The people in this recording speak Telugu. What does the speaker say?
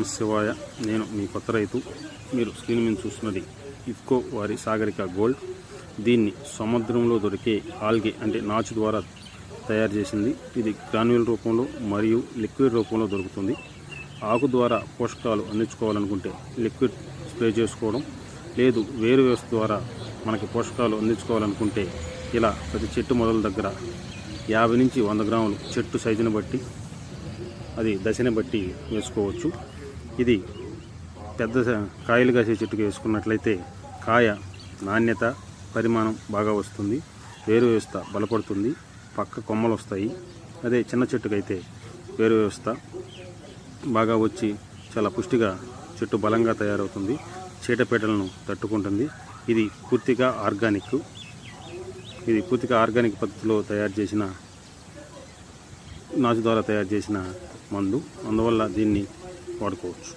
నమ శివాయ. నేను మీ కొత్త రైతు. మీరు స్క్రీన్ మీద చూస్తున్నది ఇఫ్కో వారి సాగరిక గోల్డ్. దీన్ని సముద్రంలో దొరికే ఆల్గే అంటే నాచు ద్వారా తయారు చేసింది. ఇది గ్రాన్యూల్ రూపంలో మరియు లిక్విడ్ రూపంలో దొరుకుతుంది. ఆకు ద్వారా పోషకాలు అందించుకోవాలనుకుంటే లిక్విడ్ స్ప్రే చేసుకోవడం, లేదు వేరు వ్యవస్థ ద్వారా మనకి పోషకాలు అందించుకోవాలనుకుంటే ఇలా ప్రతి చెట్టు మొదల దగ్గర 50 నుంచి 100 గ్రాములు చెట్టు సైజుని బట్టి అది దశని బట్టి వేసుకోవచ్చు. ఇది పెద్ద కాయలు కాసే చెట్టుకి వేసుకున్నట్లయితే కాయ నాణ్యత పరిమాణం బాగా వస్తుంది, వేరు వ్యవస్థ బలపడుతుంది, పక్క కొమ్మలు వస్తాయి. అదే చిన్న చెట్టుకైతే వేరు వ్యవస్థ బాగా వచ్చి చాలా పుష్టిగా చెట్టు బలంగా తయారవుతుంది, చీడపీడలను తట్టుకుంటుంది. ఇది పూర్తిగా ఆర్గానిక్. ఇది పూర్తిగా ఆర్గానిక్ పద్ధతిలో తయారు చేసిన నాచు ద్వారా తయారు చేసిన మందు. అందువల్ల దీన్ని వాడుకోవచ్చు.